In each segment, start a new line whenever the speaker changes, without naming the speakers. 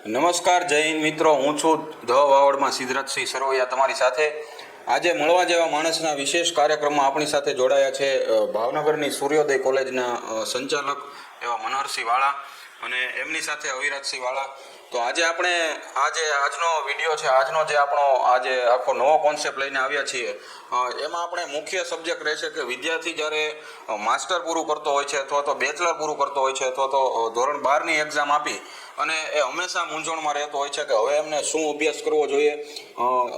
નમસ્કાર જય હિન્દ મિત્રો, હું છું ધ વાવડમાં સિદ્ધરાજસિંહ સરવૈયા તમારી સાથે. આજે મળવા જેવા માણસના વિશેષ કાર્યક્રમમાં આપણી સાથે જોડાયા છે ભાવનગરની સૂર્યોદય કોલેજના સંચાલક એવા મનોહરસિંહ વાળા અને એમની સાથે અવિરાજસિંહ વાળા. તો આજે આપણે આજનો વિડીયો છે, આજનો જે આપણો આજે આખો નવો કોન્સેપ્ટ લઈને આવ્યા છીએ, એમાં આપણે મુખ્ય સબ્જેક્ટ રહેશે કે વિદ્યાર્થી જ્યારે માસ્ટર પૂરું કરતો હોય છે અથવા તો બેચલર પૂરું કરતો હોય છે અથવા તો ધોરણ 12ની એક્ઝામ આપી અને એ હંમેશા મૂંઝવણમાં રહેતો હોય છે કે હવે એમને શું અભ્યાસ કરવો જોઈએ.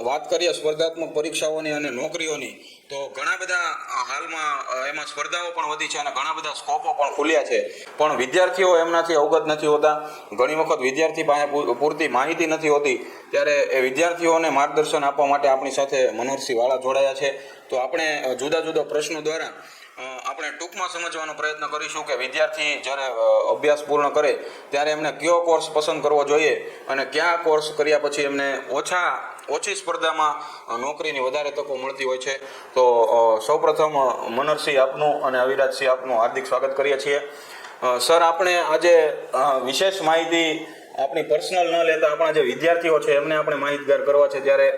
વાત કરીએ સ્પર્ધાત્મક પરીક્ષાઓની અને નોકરીઓની, તો ઘણા બધા હાલમાં એમાં સ્પર્ધાઓ પણ વધી છે અને ઘણા બધા સ્કોપો પણ ખુલ્યા છે, પણ વિદ્યાર્થીઓ એમનાથી અવગત નથી હોતા. ઘણી વખત વિદ્યાર્થી પાસે પૂરતી માહિતી નથી હોતી, ત્યારે એ વિદ્યાર્થીઓને માર્ગદર્શન આપવા માટે આપણી સાથે મનોહરસિંહ વાળા જોડાયા છે. તો આપણે જુદા જુદા પ્રશ્નો દ્વારા આપણે ટૂંકમાં સમજવાનો પ્રયત્ન કરીશું કે વિદ્યાર્થી જ્યારે અભ્યાસ પૂર્ણ કરે ત્યારે એમને કયો કોર્સ પસંદ કરવો જોઈએ અને કયા કોર્સ કર્યા પછી એમને ઓછી સ્પર્ધામાં નોકરીની વધારે તકો મળતી હોય છે. તો સૌપ્રથમ મનોહરસિંહ આપનું અને અવિરાજસિંહ આપનું હાર્દિક સ્વાગત કરીએ છીએ. સર, આપણે આજે વિશેષ માહિતી આપણી પર્સનલ ન લેતા આપણા જે વિદ્યાર્થીઓ છે એમને આપણે માહિતગાર કરવા છે, ત્યારે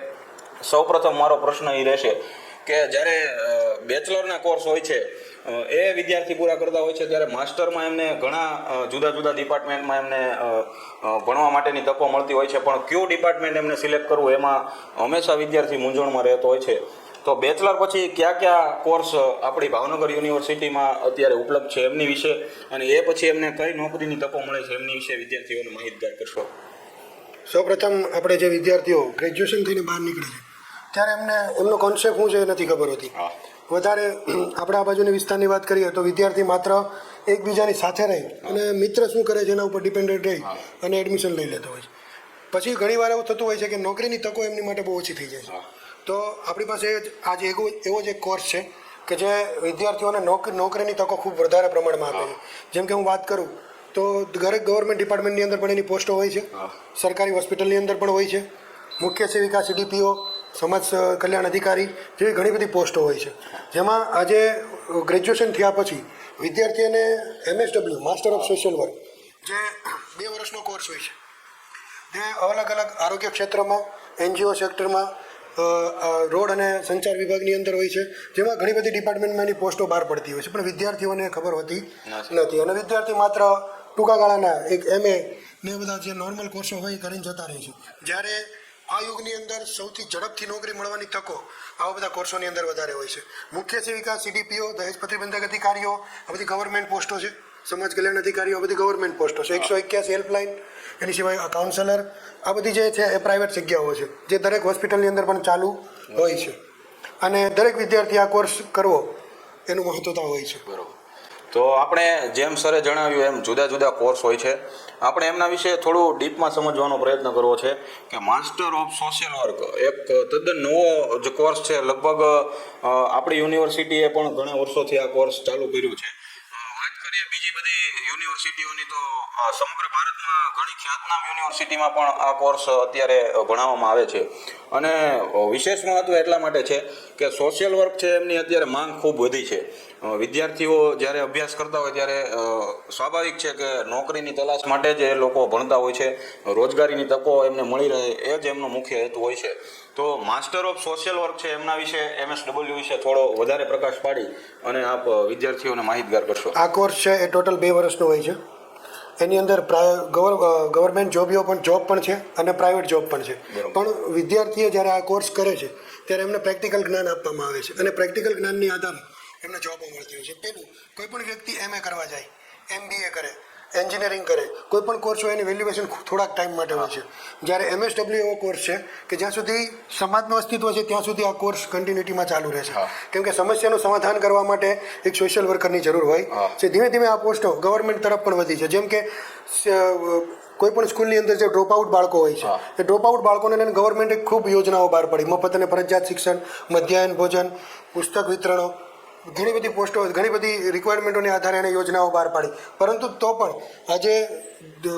સૌપ્રથમ મારો પ્રશ્ન એ રહેશે કે જ્યારે બેચલરના કોર્સ હોય છે એ વિદ્યાર્થી પૂરા કરતા હોય છે ત્યારે માસ્ટરમાં એમને ઘણા જુદા જુદા ડિપાર્ટમેન્ટમાં એમને ભણવા માટેની તકો મળતી હોય છે, પણ કયું ડિપાર્ટમેન્ટ એમને સિલેક્ટ કરવું એમાં હંમેશા વિદ્યાર્થી મૂંઝવણમાં રહેતો હોય છે. તો બેચલર પછી કયા કયા કોર્સ આપણી ભાવનગર યુનિવર્સિટીમાં અત્યારે ઉપલબ્ધ છે એમની વિશે, અને એ પછી એમને કઈ નોકરીની તકો મળે છે એમની વિશે વિદ્યાર્થીઓને માહિતગાર કરશો.
સૌપ્રથમ આપણે જે વિદ્યાર્થીઓ ગ્રેજ્યુએશન થઈને બહાર નીકળે છે ત્યારે એમનો કોન્સેપ્ટ શું છે એ નથી ખબર હોતી. વધારે આપણે આ બાજુની વિસ્તારની વાત કરીએ તો વિદ્યાર્થી માત્ર એકબીજાની સાથે રહી અને મિત્ર શું કરે છે એના ઉપર ડિપેન્ડન્ટ રહી અને એડમિશન લઈ લેતો હોય છે. પછી ઘણીવાર એવું થતું હોય છે કે નોકરીની તકો એમની માટે બહુ ઓછી થઈ જાય છે. તો આપણી પાસે આજે એવો જ એક કોર્સ છે કે જે વિદ્યાર્થીઓને નોકરીની તકો ખૂબ વધારે પ્રમાણમાં આપે છે. જેમ કે હું વાત કરું તો દરેક ગવર્મેન્ટ ડિપાર્ટમેન્ટની અંદર પણ એની પોસ્ટો હોય છે, સરકારી હોસ્પિટલની અંદર પણ હોય છે, મુખ્ય સેવિકા CDPO, સમાજ કલ્યાણ અધિકારી જેવી ઘણી બધી પોસ્ટો હોય છે. જેમાં આજે ગ્રેજ્યુએશન થયા પછી વિદ્યાર્થીઓને MSW master of social work જે 2 વર્ષનો કોર્સ હોય છે, જે અલગ અલગ આરોગ્ય ક્ષેત્રમાં, NGO સેક્ટરમાં, રોડ અને સંચાર વિભાગની અંદર હોય છે, જેમાં ઘણી બધી ડિપાર્ટમેન્ટમાં એની પોસ્ટો બહાર પડતી હોય છે, પણ વિદ્યાર્થીઓને ખબર હોતી નથી અને વિદ્યાર્થી માત્ર ટૂંકા ગાળાના એક MA ને બધા જે નોર્મલ કોર્સો હોય એ કરીને જતા રહે છે. જ્યારે આ યુગની અંદર સૌથી ઝડપથી નોકરી મળવાની તકો આવા બધા કોર્સોની અંદર વધારે હોય છે. મુખ્ય સેવિકા, CDPO, દહેજ પ્રતિબંધક અધિકારીઓ, આ બધી ગવર્મેન્ટ પોસ્ટો છે, સમાજ કલ્યાણ અધિકારીઓ, આ બધી ગવર્મેન્ટ પોસ્ટો છે. 181 હેલ્પલાઇન, એની સિવાય કાઉન્સેલર, આ બધી જે છે એ પ્રાઇવેટ જગ્યાઓ છે જે દરેક હોસ્પિટલની અંદર પણ ચાલુ હોય છે અને દરેક વિદ્યાર્થી આ કોર્સ કરવો એનું મહત્વતા હોય છે.
બરોબર. તો આપણે જેમ સરે જણાવ્યું એમ જુદા જુદા કોર્સ હોય છે. આપણે એમના વિશે થોડું ડીપમાં સમજવાનો પ્રયત્ન કરવો છે કે માસ્ટર ઓફ સોશિયલ વર્ક એક તદ્દન નવો જ કોર્સ છે. લગભગ આપણી યુનિવર્સિટીએ પણ ઘણા વર્ષોથી આ કોર્સ ચાલુ કર્યું છે. વાત કરીએ બીજી બધી યુનિવર્સિટીઓની તો સમગ્ર ભારતમાં ઘણી ખ્યાતનામ યુનિવર્સિટીમાં પણ આ કોર્સ અત્યારે ભણાવવામાં આવે છે અને વિશેષ મહત્વ એટલા માટે છે કે સોશિયલ વર્ક છે એમની અત્યારે માંગ ખૂબ વધી છે. વિદ્યાર્થીઓ જ્યારે અભ્યાસ કરતા હોય ત્યારે સ્વાભાવિક છે કે નોકરીની તલાશ માટે જ એ લોકો ભણતા હોય છે, રોજગારીની તકો એમને મળી રહે એ જ એમનો મુખ્ય હેતુ હોય છે. તો માસ્ટર ઓફ સોશિયલ વર્ક છે એમના વિશે, MSW વિશે થોડો વધારે પ્રકાશ પાડી અને આપ વિદ્યાર્થીઓને માહિતગાર કરશો.
આ કોર્સ છે એ ટોટલ 2 વર્ષનો હોય છે. એની અંદર ગવર્મેન્ટ જોબ પણ છે અને પ્રાઇવેટ જોબ પણ છે. પણ વિદ્યાર્થીએ જ્યારે આ કોર્સ કરે છે ત્યારે એમને પ્રેક્ટિકલ જ્ઞાન આપવામાં આવે છે અને પ્રેક્ટિકલ જ્ઞાનની આધારે એમને જોબો મળતી હોય છે. પહેલું, કોઈ પણ વ્યક્તિ MA કરવા જાય, MBA કરે, એન્જિનિયરિંગ કરે, કોઈ પણ કોર્સ હોય એની વેલ્યુએશન થોડાક ટાઈમ માટે હોય છે. જ્યારે MSW એવો કોર્સ છે કે જ્યાં સુધી સમાજનું અસ્તિત્વ છે ત્યાં સુધી આ કોર્સ કન્ટિન્યુટીમાં ચાલુ રહેશે, કેમ કે સમસ્યાનું સમાધાન કરવા માટે એક સોશિયલ વર્કરની જરૂર હોય છે. ધીમે ધીમે આ પોસ્ટો ગવર્મેન્ટ તરફ પણ વધી છે. જેમ કે કોઈ પણ સ્કૂલની અંદર જે ડ્રોપ આઉટ બાળકો હોય છે એ ડ્રોપ આઉટ બાળકોને લઈને ગવર્મેન્ટે ખૂબ યોજનાઓ બહાર પાડી, મફત અને ફરજિયાત શિક્ષણ, મધ્યાહન ભોજન, પુસ્તક વિતરણો, ઘણી બધી પોસ્ટો, ઘણી બધી રિક્વાયરમેન્ટોને આધારે એને યોજનાઓ બહાર પાડી. પરંતુ તો પણ આજે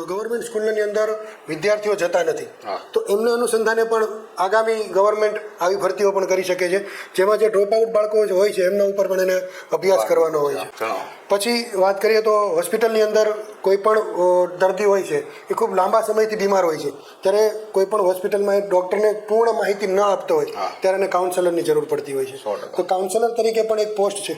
ગવર્મેન્ટ સ્કૂલની અંદર વિદ્યાર્થીઓ જતા નથી, તો એમને અનુસંધાને પણ આગામી ગવર્મેન્ટ આવી ભરતીઓ પણ કરી શકે છે, જેમાં જે ડ્રોપ આઉટ બાળકો હોય છે એમના ઉપર પણ એને અભ્યાસ કરવાનો હોય છે. પછી વાત કરીએ તો હોસ્પિટલની અંદર કોઈ પણ દર્દી હોય છે એ ખૂબ લાંબા સમયથી બીમાર હોય છે, ત્યારે કોઈ પણ હોસ્પિટલમાં એ ડૉક્ટરને પૂર્ણ માહિતી ન આપતો હોય ત્યારે એને કાઉન્સેલરની જરૂર પડતી હોય છે. તો કાઉન્સેલર તરીકે પણ એક પોસ્ટ છે.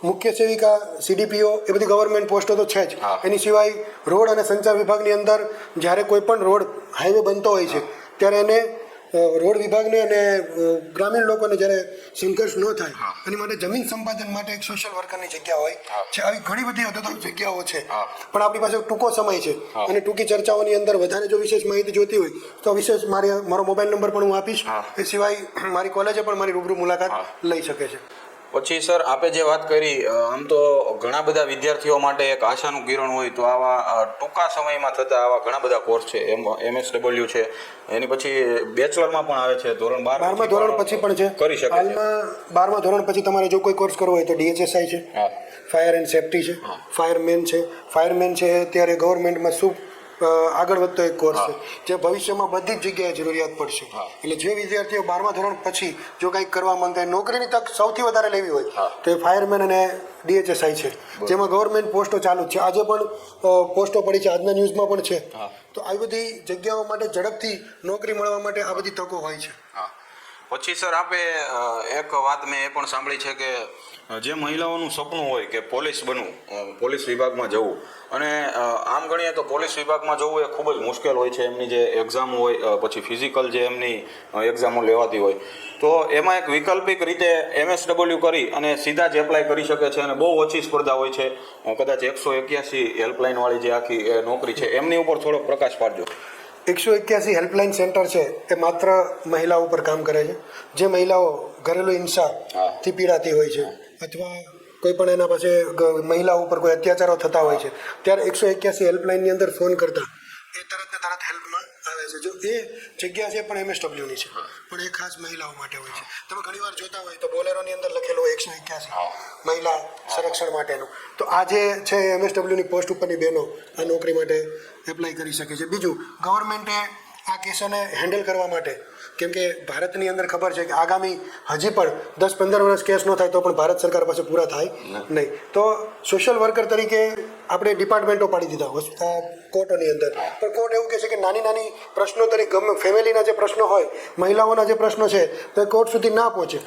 મુખ્ય સેવિકા, CDPO એ બધી ગવર્મેન્ટ પોસ્ટો તો છે જ. એની સિવાય રોડ અને સંચાર વિભાગની અંદર જ્યારે કોઈ પણ રોડ હાઈવે બનતો હોય છે ત્યારે એને રોડ વિભાગને અને ગ્રામીણ લોકોને જ્યારે સંઘર્ષ ન થાય એની માટે જમીન સંપાદન માટે એક સોશિયલ વર્કરની જગ્યા હોય છે. આવી ઘણી બધી અદ્ભુત જગ્યાઓ છે, પણ આપણી પાસે ટૂંકો સમય છે અને ટૂંકી ચર્ચાઓની અંદર વધારે જો વિશેષ માહિતી જોતી હોય તો વિશેષ મારો મોબાઈલ નંબર પણ હું આપીશ. એ સિવાય મારી કોલેજે પણ મારી રૂબરૂ મુલાકાત લઈ શકે છે.
પછી સર આપે જે વાત કરી, આમ તો ઘણા બધા વિદ્યાર્થીઓ માટે એક આશાનું કિરણ હોય તો આવા ટૂંકા સમયમાં થતા આવા ઘણા બધા કોર્સ છે. MSW છે, એની પછી બેચલરમાં પણ આવે છે, ધોરણ
12મા ધોરણ પછી પણ છે
કરી શકે.
હાલમાં 12મા ધોરણ પછી તમારે જો કોઈ કોર્સ કરવો હોય તો DHSI છે, ફાયર એન્ડ સેફ્ટી છે, ફાયરમેન છે. ફાયરમેન છે ત્યારે ગવર્મેન્ટમાં શું આગળ વધતો એક કોર્સ છે જે ભવિષ્યમાં બધી જ જગ્યાએ જરૂરિયાત પડશે. એટલે જે વિદ્યાર્થીઓ 12મા ધોરણ પછી જો કંઈક કરવા માંગતા હોય, નોકરીની તક સૌથી વધારે લેવી હોય તો એ ફાયરમેન અને DHSI છે, જેમાં ગવર્મેન્ટ પોસ્ટો ચાલુ જ છે. આજે પણ પોસ્ટો પડી છે, આજના ન્યૂઝમાં પણ છે. તો આવી બધી જગ્યાઓ માટે ઝડપથી નોકરી મળવા માટે આ બધી તકો હોય છે.
પછી સર આપે એક વાત મેં એ પણ સાંભળી છે કે જે મહિલાઓનું સપનું હોય કે પોલીસ બનવું, પોલીસ વિભાગમાં જવું, અને આમ ગણીએ તો પોલીસ વિભાગમાં જવું એ ખૂબ જ મુશ્કેલ હોય છે. એમની જે એક્ઝામ હોય, પછી ફિઝિકલ જે એમની એક્ઝામો લેવાતી હોય, તો એમાં એક વૈકલ્પિક રીતે MSW કરી અને સીધા જ એપ્લાય કરી શકે છે અને બહુ ઓછી સ્પર્ધા હોય છે. કદાચ 181 હેલ્પલાઇનવાળી જે આખી નોકરી છે એમની ઉપર થોડો પ્રકાશ પાડજો.
181 હેલ્પલાઇન સેન્ટર છે એ માત્ર મહિલાઓ ઉપર કામ કરે છે. જે મહિલાઓ ઘરેલું હિંસાથી પીડાતી હોય છે અથવા કોઈ પણ એના પાસે મહિલાઓ ઉપર કોઈ અત્યાચારો થતા હોય છે ત્યારે 181 હેલ્પલાઇનની અંદર ફોન કરતા એ તરત ને તરત હેલ્પમાં આવે છે. જો એ જગ્યા છે પણ MSWની છે, પણ એ ખાસ મહિલાઓ માટે હોય છે. તમે ઘણીવાર જોતા હોય તો બોલેરોની અંદર લખેલું હોય 181 મહિલા સંરક્ષણ માટેનું. તો આ જે છે MSWની પોસ્ટ ઉપરની બહેનો આ નોકરી માટે એપ્લાય કરી શકે છે. બીજું, ગવર્મેન્ટે આ કેસોને હેન્ડલ કરવા માટે, કેમ કે ભારતની અંદર ખબર છે કે આગામી હજી પણ 10-15 વર્ષ કેસ ન થાય તો પણ ભારત સરકાર પાસે પૂરા થાય નહીં. તો સોશિયલ વર્કર તરીકે આપણે ડિપાર્ટમેન્ટો પાડી દીધા કોર્ટોની અંદર, પણ કોર્ટ એવું કહે છે કે નાની નાની પ્રશ્નો તરીકે ગમે ફેમિલીના જે પ્રશ્નો હોય, મહિલાઓના જે પ્રશ્નો છે તો કોર્ટ સુધી ના પહોંચે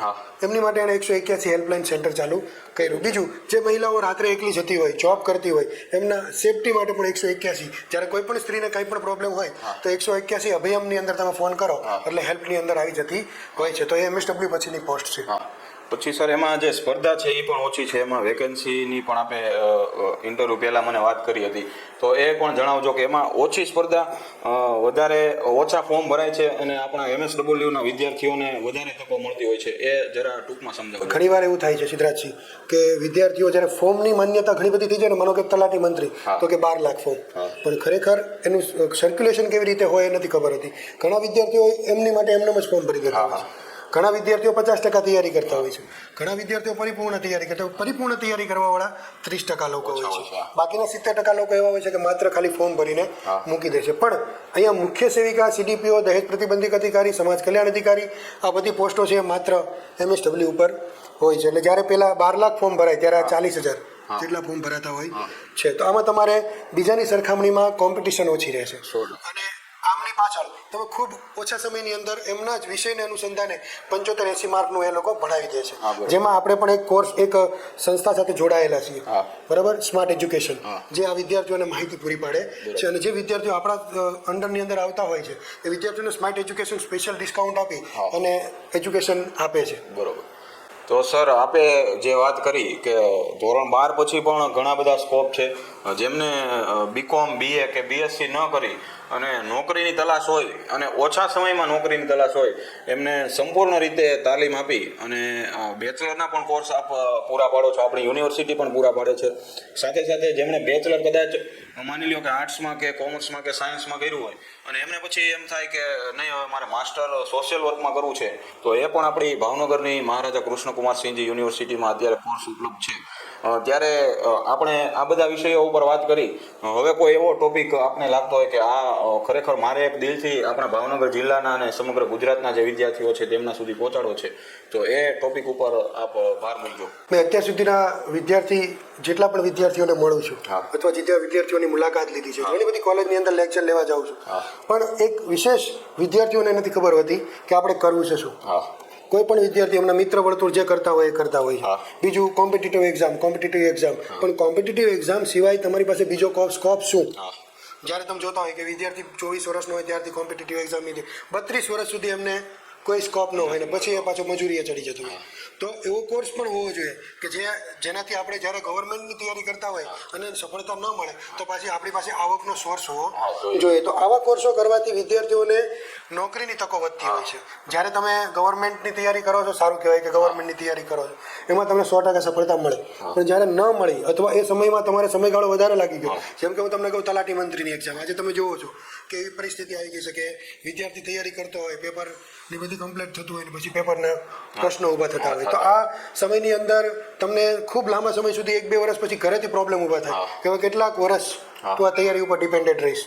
એમની માટે એણે 181 હેલ્પલાઇન સેન્ટર ચાલુ કર્યું. બીજું, જે મહિલાઓ રાત્રે એકલી જતી હોય, જોબ કરતી હોય, એમના સેફટી માટે પણ 181, જ્યારે કોઈ પણ સ્ત્રીને કંઈ પણ પ્રોબ્લેમ હોય તો 181 અભિયાનની અંદર તમે ફોન કરો એટલે હેલ્પની અંદર આવી જતી હોય છે. તો એ MSW પછીની પોસ્ટ છે.
પછી સર એમાં જે સ્પર્ધા છે એ પણ ઓછી છે. એમાં વેકેન્સીની પણ આપણે ઇન્ટરવ્યૂ પહેલાં મને વાત કરી હતી, તો એ પણ જણાવજો કે એમાં ઓછી સ્પર્ધા, વધારે ઓછા ફોર્મ ભરાય છે અને આપણા MSWના વિદ્યાર્થીઓને વધારે તકો મળતી હોય છે. એ જરા ટૂંકમાં સમજાવો.
ઘણીવાર એવું થાય છે સિદ્ધરાજસિંહ કે વિદ્યાર્થીઓ જ્યારે ફોર્મની માન્યતા ઘણી બધી થઈ જાય ને, માનો કે તલાટી મંત્રી તો કે 12 લાખ ફોર્મ, પણ ખરેખર એનું સર્ક્યુલેશન કેવી રીતે હોય એ નથી ખબર હતી. ઘણા વિદ્યાર્થીઓ એમની માટે એમનેમ જ ફોર્મ ભરી દેતા હોય છે. ઘણા વિદ્યાર્થીઓ 50% તૈયારી કરતા હોય છે, ઘણા વિદ્યાર્થીઓ પરિપૂર્ણ તૈયારી કરતા હોય. પરિપૂર્ણ તૈયારી કરવાવાળા 30% લોકો હોય છે, બાકીના 70% લોકો એવા હોય છે કે માત્ર ખાલી ફોર્મ ભરીને મૂકી દે છે. પણ અહીંયા મુખ્ય સેવિકા, CDPO, દહેજ પ્રતિબંધિત અધિકારી, સમાજ કલ્યાણ અધિકારી, આ બધી પોસ્ટો છે માત્ર MSW ઉપર હોય છે. એટલે જ્યારે પહેલાં 12 લાખ ફોર્મ ભરાય ત્યારે આ 40,000 જેટલા ફોર્મ ભરાતા હોય છે. તો આમાં તમારે બીજાની સરખામણીમાં કોમ્પિટિશન ઓછી રહેશે અને આમની પાછળ તમે ખૂબ ઓછા સમયની અંદર એમના જ વિષયને અનુસંધાને 75-80 માર્કનું એ લોકો ભણાવી દે છે. જેમાં આપણે પણ એક કોર્સ, એક સંસ્થા સાથે જોડાયેલા છીએ, બરાબર, સ્માર્ટ એજ્યુકેશન, જે આ વિદ્યાર્થીઓને માહિતી પૂરી પાડે છે. અને જે વિદ્યાર્થીઓ આપણા અંડરની અંદર આવતા હોય છે એ વિદ્યાર્થીઓને સ્માર્ટ એજ્યુકેશન સ્પેશિયલ ડિસ્કાઉન્ટ આપી અને એજ્યુકેશન આપે છે.
બરોબર. તો સર આપે જે વાત કરી કે ધોરણ 12 પછી પણ ઘણા બધા સ્કોપ છે. જેમને BCom, BA કે BSc ન કરી અને નોકરીની તલાશ હોય અને ઓછા સમયમાં નોકરીની તલાશ હોય, એમને સંપૂર્ણ રીતે તાલીમ આપી અને બેચલરના પણ કોર્સ આપ પૂરા પાડો છો. આપણી યુનિવર્સિટી પણ પૂરા પાડે છે. સાથે સાથે જેમણે બેચલર કદાચ માની લ્યો કે આર્ટ્સમાં કે કોમર્સમાં કે સાયન્સમાં કર્યું હોય અને એમને પછી એમ થાય કે નહીં, હવે મારે માસ્ટર સોશિયલ વર્કમાં કરવું છે, તો એ પણ આપણી ભાવનગરની મહારાજા કૃષ્ણકુમારસિંહજી યુનિવર્સિટીમાં અત્યારે કોર્સ ઉપલબ્ધ છે. ત્યારે આપણે આ બધા વિષયો ઉપર વાત કરી. હવે કોઈ એવો ટોપિક આપને લાગતો હોય કે આ ખરેખર મારે એક દિલથી આપણા ભાવનગર જિલ્લાના અને સમગ્ર ગુજરાતના જે વિદ્યાર્થીઓ છે તેમના સુધી પહોંચાડવો છે, તો એ ટોપિક ઉપર આપ ભાર મૂકજો.
મેં અત્યાર સુધીના જેટલા પણ વિદ્યાર્થીઓને મળું છું
હા.
અથવા જે વિદ્યાર્થીઓની મુલાકાત લીધી છે, ઘણી બધી કોલેજની અંદર લેક્ચર લેવા જાઉં છું,
હા.
પણ એક વિશેષ વિદ્યાર્થીઓને નથી ખબર હોતી કે આપણે કરવું છે શું.
હા
કોઈ પણ વિદ્યાર્થી એમના મિત્ર વર્તુળ જે કરતા હોય એ કરતા હોય છે.
હા.
બીજું કોમ્પિટિટિવ એક્ઝામ પણ કોમ્પિટિટિવ એક્ઝામ સિવાય તમારી પાસે બીજો સ્કોપ શું?
હા
જ્યારે તમે જોતા હોય કે વિદ્યાર્થી 24 વર્ષનો હોય ત્યારથી કોમ્પિટિટિવ એક્ઝામની 32 વર્ષ સુધી એમને કોઈ સ્કોપ ન હોય ને પછી એ પાછો મજૂરીએ ચડી જતો હોય. તો એવો કોર્સ પણ હોવો જોઈએ કે જેનાથી આપણે જ્યારે ગવર્મેન્ટની તૈયારી કરતા હોય અને સફળતા ન મળે તો પાછી આપણી પાસે આવકનો સોર્સ હોવો જોઈએ. તો આવા કોર્સો કરવાથી વિદ્યાર્થીઓને નોકરીની તકો વધતી હોય છે. જ્યારે તમે ગવર્મેન્ટની તૈયારી કરો છો, સારું કહેવાય કે ગવર્મેન્ટની તૈયારી કરો છો, એમાં તમને 100% સફળતા મળે. પણ જ્યારે ન મળી અથવા એ સમયમાં તમારે સમયગાળો વધારે લાગી ગયો, જેમ કે હું તમને કહું તલાટી મંત્રીની એક્ઝામ આજે તમે જોવો છો કે એવી પરિસ્થિતિ આવી ગઈ છે કે વિદ્યાર્થી તૈયારી કરતો હોય, પેપરની બધી કમ્પ્લીટ થતું હોય ને પછી પેપરના પ્રશ્નો ઊભા થતા હોય, તો આ સમયની અંદર તમને ખૂબ લાંબા સમય સુધી 1-2 વર્ષ પછી ઘરેથી પ્રોબ્લેમ ઊભા થાય કે હવે કેટલાક વર્ષ તું આ તૈયારી ઉપર ડિપેન્ડેન્ટ રહીશ.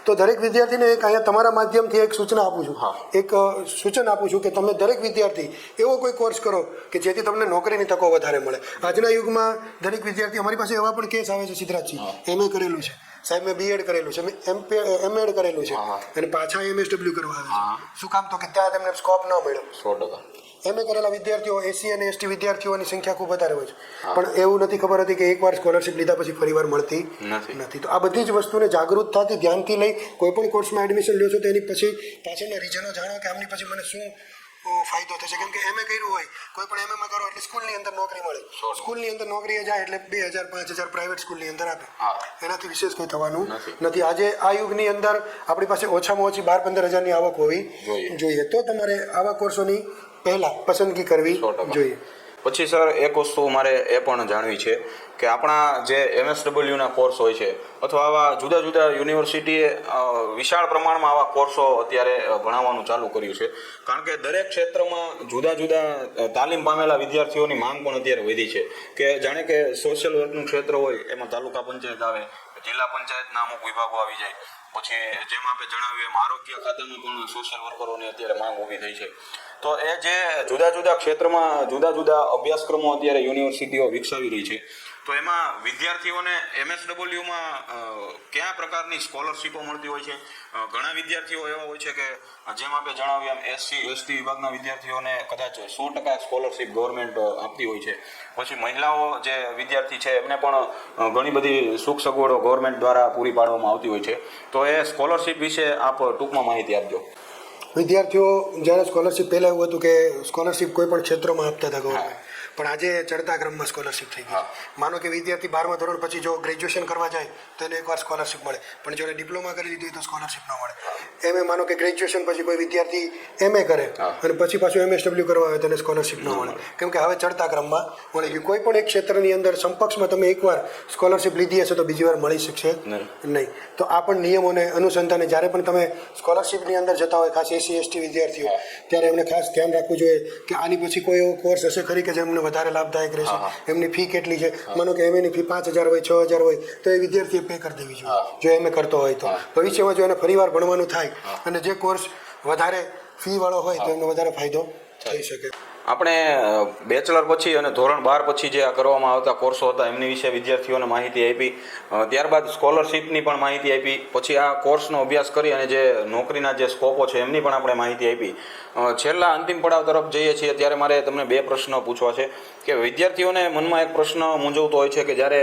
તો દરેક વિદ્યાર્થીને એક અહીંયા તમારા માધ્યમથી એક સૂચન આપું છું કે તમે દરેક વિદ્યાર્થી એવો કોઈ કોર્સ કરો કે જેથી તમને નોકરીની તકો વધારે મળે. આજના યુગમાં દરેક વિદ્યાર્થી, અમારી પાસે એવા પણ કેસ આવે છે સિદ્ધરાજજી, MA કરેલું છે સાહેબ, મેં B.Ed કરેલું છે, મેં MA કરેલું છે અને પાછા MSW કરવા આવે છે. શું કામ? તો કે ત્યાં તેમને સ્કોપ ન મળ્યો. 100% MA કરેલા વિદ્યાર્થીઓ, SC અને ST વિદ્યાર્થીઓની સંખ્યા ખૂબ વધારે હોય છે, પણ એવું નથી ખબર હતી કે એકવાર સ્કોલરશિપ લીધા પછી ફરીવાર મળતી નથી. તો આ બધી જ વસ્તુને જાગૃતતાથી ધ્યાનથી લઈ કોઈ પણ કોર્સમાં એડમિશન લ્યો છો તો એની પછી પાછળના રીઝનો જાણો કે આમની પછી મને શું ફાયદો થશે. કેમ કે MA કર્યું હોય, કોઈ પણ MA કરો એટલે સ્કૂલની અંદર નોકરી મળે, સ્કૂલની અંદર નોકરી જાય એટલે 2,000-5,000 પ્રાઇવેટ સ્કૂલની અંદર આપે, એનાથી વિશેષ કોઈ થવાનું નથી. આજે આ યુગની અંદર આપણી પાસે ઓછામાં ઓછી 12-15 હજારની આવક હોવી જોઈએ. તો તમારે આવા કોર્સોની પહેલા પસંદગી કરવી જોઈએ.
પછી સર એક વસ્તુ મારે એ પણ જાણવી છે કે આપણા જે MSW કોર્સ હોય છે અથવા આવા જુદા જુદા યુનિવર્સિટીએ વિશાળ પ્રમાણમાં આવા કોર્સો અત્યારે ભણાવવાનું ચાલુ કર્યું છે, કારણ કે દરેક ક્ષેત્રમાં જુદા જુદા તાલીમ પામેલા વિદ્યાર્થીઓની માંગ પણ અત્યારે વધી છે. કે જાણે કે સોશિયલ વર્કનું ક્ષેત્ર હોય એમાં તાલુકા પંચાયત આવે, જિલ્લા પંચાયતના અમુક વિભાગો આવી જાય, પછી જેમ આપણે જણાવ્યું એમ આરોગ્ય ખાતામાં પણ સોશિયલ વર્કરોની અત્યારે માંગ ઊભી થઈ છે. તો એ જે જુદા જુદા ક્ષેત્રમાં જુદા જુદા અભ્યાસક્રમો અત્યારે યુનિવર્સિટીઓ વિકસાવી રહી છે, તો એમાં વિદ્યાર્થીઓને MSWમાં કયા પ્રકારની સ્કોલરશીપો મળતી હોય છે? ઘણા વિદ્યાર્થીઓ એવા હોય છે કે જેમ આપણે જણાવ્યું એમ SC ST વિભાગના વિદ્યાર્થીઓને કદાચ 100% સ્કોલરશીપ ગવર્મેન્ટ આપતી હોય છે. પછી મહિલાઓ જે વિદ્યાર્થી છે એમને પણ ઘણી બધી સુખ સગવડો ગવર્મેન્ટ દ્વારા પૂરી પાડવામાં આવતી હોય છે. તો એ સ્કોલરશીપ વિશે આપ ટૂંકમાં માહિતી આપજો.
વિદ્યાર્થીઓ જ્યારે સ્કોલરશિપ પહેલાં એવું હતું કે સ્કોલરશિપ કોઈ પણ ક્ષેત્રમાં આપતા હતા ગવર્મેન્ટ, પણ આજે ચડતા ક્રમમાં સ્કોલરશિપ થઈ ગઈ. માનો કે વિદ્યાર્થી 12મા ધોરણ પછી જો ગ્રેજ્યુએશન કરવા જાય તો એને એકવાર સ્કોલરશિપ મળે, પણ જો ડિપ્લોમા કરી લીધું તો સ્કોલરશિપ ન મળે. MA માનો કે ગ્રેજ્યુએશન પછી કોઈ વિદ્યાર્થી MA કરે અને પછી પાછું MSW કરવા આવે તો એને સ્કોલરશિપ ન મળે, કેમ કે હવે ચડતા ક્રમમાં મળી ગયું. કોઈ પણ એક ક્ષેત્રની અંદર સંપર્કમાં તમે એકવાર સ્કોલરશિપ લીધી હશે તો બીજી વાર મળી શકશે નહીં. તો આ પણ નિયમોને અનુસંધાને જ્યારે પણ તમે સ્કોલરશિપની અંદર જતા હોય, ખાસ SC ST વિદ્યાર્થીઓ, ત્યારે એમને ખાસ ધ્યાન રાખવું જોઈએ કે આની પછી કોઈ એવો કોર્સ હશે ખરી કે જેમને વધારે લાભદાયક રહેશે, એમની ફી કેટલી છે. માનો કે MA ની ફી 5,000 હોય, 6,000 હોય તો એ વિદ્યાર્થીએ પે કરી દેવી જોઈએ જો MA કરતો હોય તો. ભવિષ્યમાં જો એને ફરીવાર ભણવાનું થાય અને જે કોર્સ વધારે ફી વાળો હોય તો એમને વધારે ફાયદો થઈ શકે.
આપણે બેચલર પછી અને ધોરણ 12 પછી જે આ કરવામાં આવતા કોર્સો હતા એમની વિશે વિદ્યાર્થીઓને માહિતી આપી, ત્યારબાદ સ્કોલરશીપની પણ માહિતી આપી, પછી આ કોર્સનો અભ્યાસ કરી અને જે નોકરીના જે સ્કોપો છે એમની પણ આપણે માહિતી આપી. છેલ્લા અંતિમ પડાવ તરફ જઈએ છીએ ત્યારે મારે તમને 2 પ્રશ્નો પૂછવા છે કે વિદ્યાર્થીઓને મનમાં એક પ્રશ્ન મૂંઝવતો હોય છે કે જ્યારે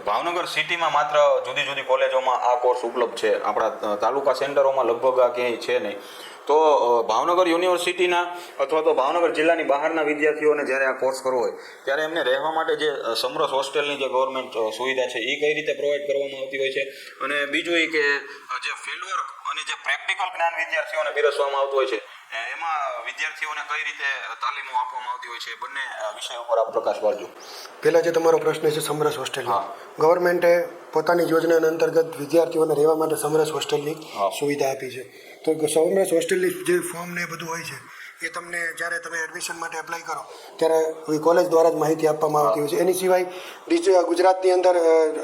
ભાવનગર સિટીમાં માત્ર જુદી જુદી કોલેજોમાં આ કોર્સ ઉપલબ્ધ છે, આપણા તાલુકા સેન્ટરોમાં લગભગ આ ક્યાંય છે નહીં, તો ભાવનગર યુનિવર્સિટીના અથવા તો ભાવનગર જિલ્લાની બહારના વિદ્યાર્થીઓને જ્યારે આ કોર્સ કરવો હોય ત્યારે એમને રહેવા માટે જે સમરસ હોસ્ટેલની જે ગવર્મેન્ટ સુવિધા છે એ કઈ રીતે પ્રોવાઈડ કરવામાં આવતી હોય છે, અને બીજું એ કે જે ફિલ્ડ વર્ક અને જે પ્રેક્ટિકલ જ્ઞાન વિદ્યાર્થીઓને પીરસવામાં આવતું હોય છે એમાં વિદ્યાર્થીઓને કઈ રીતે તાલીમો આપવામાં આવતી હોય છે, બંને વિષય ઉપર આપ પ્રકાશ પાડજો.
પહેલાં જે તમારો પ્રશ્ન છે સમરસ હોસ્ટેલ, ગવર્મેન્ટે પોતાની યોજના અંતર્ગત વિદ્યાર્થીઓને રહેવા માટે સમરસ હોસ્ટેલની સુવિધા આપી છે. તો સમરસ હોસ્ટેલની જે ફોર્મ ને બધું હોય છે એ તમને જ્યારે તમે એડમિશન માટે એપ્લાય કરો ત્યારે કોલેજ દ્વારા જ માહિતી આપવામાં આવતી હોય છે. એની સિવાય ગુજરાતની અંદર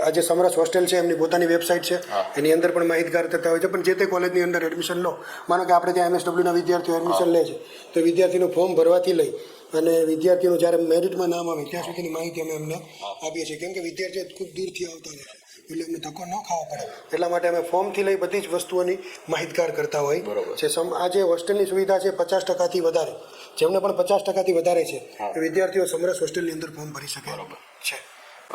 આજે સમરસ હોસ્ટેલ છે, એમની પોતાની વેબસાઇટ છે, એની અંદર પણ માહિતગાર થતા હોય છે. પણ જે તે કોલેજની અંદર એડમિશન લો, માનો કે આપણે ત્યાં MSWના વિદ્યાર્થીઓ એડમિશન લે છે, તો વિદ્યાર્થીનું ફોર્મ ભરવાથી લઈ અને વિદ્યાર્થીનું જ્યારે મેરિટમાં નામ આવે ત્યાં સુધીની માહિતી અમે એમને આપીએ છીએ. કેમ કે વિદ્યાર્થીઓ ખૂબ દૂરથી આવતા હોય એટલે એમને ધક્કો ન ખાવો પડે એટલા માટે અમે ફોર્મથી લઈ બધી જ વસ્તુઓની માહિતગાર કરતા હોય છે. આ જે હોસ્ટેલની સુવિધા છે 50%થી વધારે, જેમને પણ 50%થી વધારે છે એ વિદ્યાર્થીઓ સમરસ હોસ્ટેલની અંદર ફોર્મ ભરી શકે છે.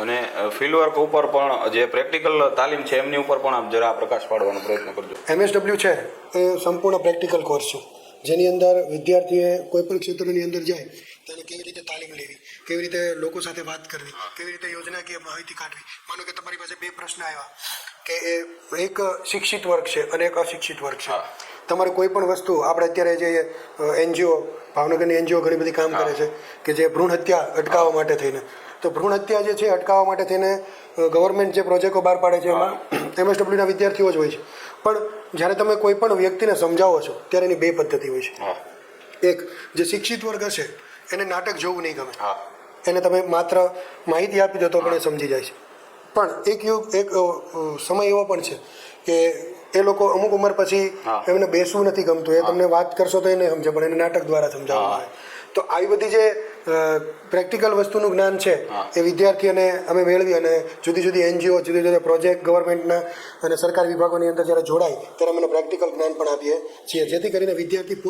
અને ફિલ્ડ વર્ક ઉપર પણ જે પ્રેક્ટિકલ તાલીમ છે એમની ઉપર પણ આપ જરા પ્રકાશ પાડવાનો પ્રયત્ન કરજો.
MSW છે એ સંપૂર્ણ પ્રેક્ટિકલ કોર્સ છે, જેની અંદર વિદ્યાર્થીએ કોઈ પણ ક્ષેત્રની અંદર જાય તેને કેવી રીતે તાલીમ લેવી, કેવી રીતે લોકો સાથે વાત કરવી, કેવી રીતે યોજનાકીય માહિતી કાઢવી. માનો કે તમારી પાસે બે પ્રશ્ન આવ્યા કે એક શિક્ષિત વર્ગ છે અને એક અશિક્ષિત વર્ગ છે. તમારે કોઈ પણ વસ્તુ આપણે અત્યારે જે NGO ભાવનગરની NGO ઘણી બધી કામ કરે છે કે જે ભ્રૂણ હત્યા અટકાવવા માટે થઈને, તો ભ્રૂણ હત્યા જે છે અટકાવવા માટે થઈને ગવર્મેન્ટ જે પ્રોજેક્ટો બહાર પાડે છે એમાં MSWના વિદ્યાર્થીઓ જ હોય છે. પણ જ્યારે તમે કોઈ પણ વ્યક્તિને સમજાવો છો ત્યારે એની બે પદ્ધતિ હોય છે. એક જે શિક્ષિત વર્ગ હશે એને નાટક જોવું નહીં ગમે, એને તમે માત્ર માહિતી આપી દો તો પણ એ સમજી જાય છે. પણ એક સમય એવો પણ છે કે એ લોકો અમુક ઉંમર પછી એમને બેસવું નથી ગમતું, એ તમને વાત કરશો તો એ નહીં સમજે, પણ એને નાટક દ્વારા સમજાવવામાં આવે. તો આવી બધી જે પ્રેક્ટિકલ વસ્તુનું જ્ઞાન છે એ વિદ્યાર્થીઓને અમે મેળવી અને જુદી જુદી NGO, જુદી જુદી પ્રોજેક્ટ ગવર્મેન્ટના અને સરકારી વિભાગોની અંદર જ્યારે જોડાય ત્યારે અમે પ્રેક્ટિકલ જ્ઞાન પણ આપીએ છીએ, જેથી કરીને વિદ્યાર્થી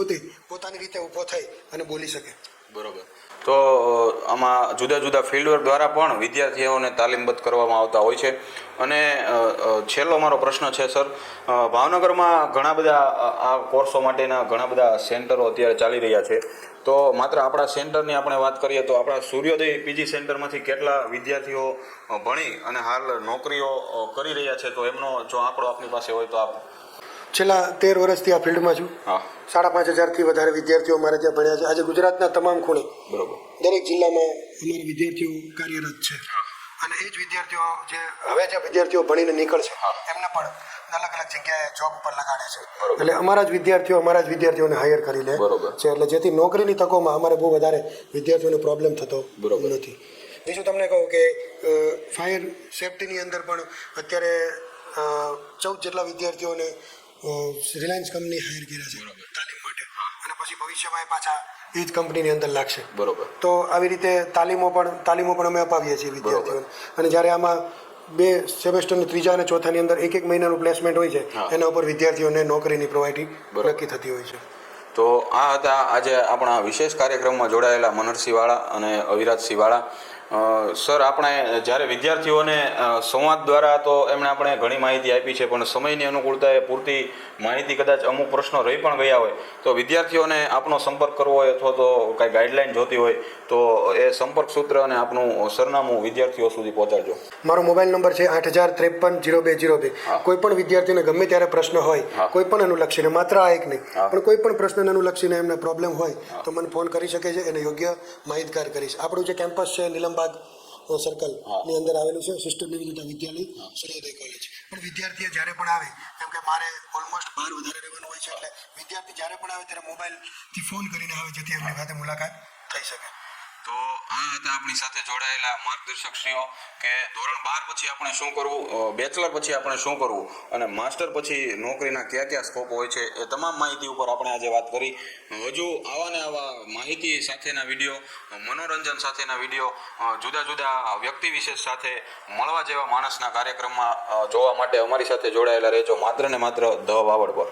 પોતાની રીતે ઊભો થઈ અને બોલી શકે.
બરોબર. તો આમાં જુદા જુદા ફિલ્ડવર્ક દ્વારા પણ વિદ્યાર્થીઓને તાલીમબદ્ધ કરવામાં આવતા હોય છે. અને છેલ્લો મારો પ્રશ્ન છે સર, ભાવનગરમાં ઘણા બધા આ કોર્સો માટેના ઘણા બધા સેન્ટરો અત્યારે ચાલી રહ્યા છે. તો માત્ર આપણા સેન્ટરની આપણે વાત કરીએ તો આપણા સૂર્યોદય PG સેન્ટરમાંથી કેટલા વિદ્યાર્થીઓ ભણી અને હાલ નોકરીઓ કરી રહ્યા છે, તો એમનો જો આંકડો આપની પાસે હોય તો આપ.
છેલ્લા 13 વર્ષથી આ ફિલ્ડમાં છું. 5,500થી વધારે વિદ્યાર્થીઓ મારે ત્યાં ભણ્યા છે. આજે ગુજરાતના તમામ ખૂણે, બરોબર, દરેક જિલ્લામાં અમારા વિદ્યાર્થીઓ કાર્યરત છે. અને એ જ વિદ્યાર્થીઓ જે વિદ્યાર્થીઓ ભણીને નીકળશે એમને પણ અલગ અલગ જગ્યાએ જોબ પર લગાડે છે. એટલે અમારા જ વિદ્યાર્થીઓને હાયર કરી લે છે, એટલે જેથી નોકરીની તકોમાં અમારે બહુ વધારે વિદ્યાર્થીઓને પ્રોબ્લેમ થતો નથી. બીજું તમને કહું કે ફાયર સેફટીની અંદર પણ અત્યારે 14 જેટલા વિદ્યાર્થીઓને રિલાયન્સ કંપની હાયર કર્યા છે તાલીમ માટે, અને પછી ભવિષ્યમાં એ પાછા એ જ કંપનીની અંદર લાગશે. બરોબર. તો આવી રીતે તાલીમો પણ અમે અપાવીએ છીએ વિદ્યાર્થીઓને. અને જ્યારે આમાં 2 સેમેસ્ટરની 3જા અને 4થાની અંદર એક મહિનાનું પ્લેસમેન્ટ હોય છે, એના ઉપર વિદ્યાર્થીઓને નોકરીની પ્રોવાઇડિંગ નક્કી થતી હોય છે.
તો આ હતા આજે આપણા વિશેષ કાર્યક્રમમાં જોડાયેલા મનહરસિંહ વાળા અને અવિરાજસિંહ વાળા. સર, આપણે જ્યારે વિદ્યાર્થીઓને સંવાદ દ્વારા તો એમણે આપણે ઘણી માહિતી આપી છે, પણ સમયની અનુકૂળતાએ પૂરતી માહિતી કદાચ અમુક પ્રશ્નો રહી પણ ગયા હોય તો વિદ્યાર્થીઓને આપનો સંપર્ક કરવો હોય અથવા તો કાંઈ ગાઈડલાઈન જોતી હોય તો એ સંપર્ક સૂત્ર અને આપનું સરનામું વિદ્યાર્થીઓ સુધી પહોંચાડજો.
મારો મોબાઈલ નંબર છે 8053-0202. કોઈ પણ વિદ્યાર્થીને ગમે ત્યારે પ્રશ્ન હોય, કોઈ પણ અનુલક્ષીને, માત્ર આ એક નહીં પણ કોઈ પણ પ્રશ્નને અનુલક્ષીને એમને પ્રોબ્લેમ હોય તો મને ફોન કરી શકે છે, એને યોગ્ય માહિતગાર કરીશ. આપણું જે કેમ્પસ છે નીલમબાગ સર્કલની અંદર આવેલું છે, સિસ્ટર નિવેદિતા વિદ્યાલય સૂર્યોદય કોલેજ. પણ વિદ્યાર્થીએ જ્યારે પણ આવે, કેમ કે મારે ઓલમોસ્ટ બહાર વધારે રહેવાનું હોય છે, એટલે વિદ્યાર્થી જ્યારે પણ આવે ત્યારે મોબાઈલથી ફોન કરીને આવે, જેથી એમની સાથે મુલાકાત થઈ શકે.
તો આ હતા આપણી સાથે જોડાયેલા માર્ગદર્શકશ્રીઓ કે ધોરણ 12 પછી આપણે શું કરવું, બેચલર પછી આપણે શું કરવું અને માસ્ટર પછી નોકરીના કયા સ્કોપ હોય છે, એ તમામ માહિતી ઉપર આપણે આજે વાત કરી. હજુ આવા ને આવા માહિતી સાથેના વિડીયો, મનોરંજન સાથેના વિડીયો, જુદા જુદા વ્યક્તિ વિશેષ સાથે મળવા જેવા માણસના કાર્યક્રમમાં જોવા માટે અમારી સાથે જોડાયેલા રહેજો, માત્ર ને માત્ર ધ વાવડ પર.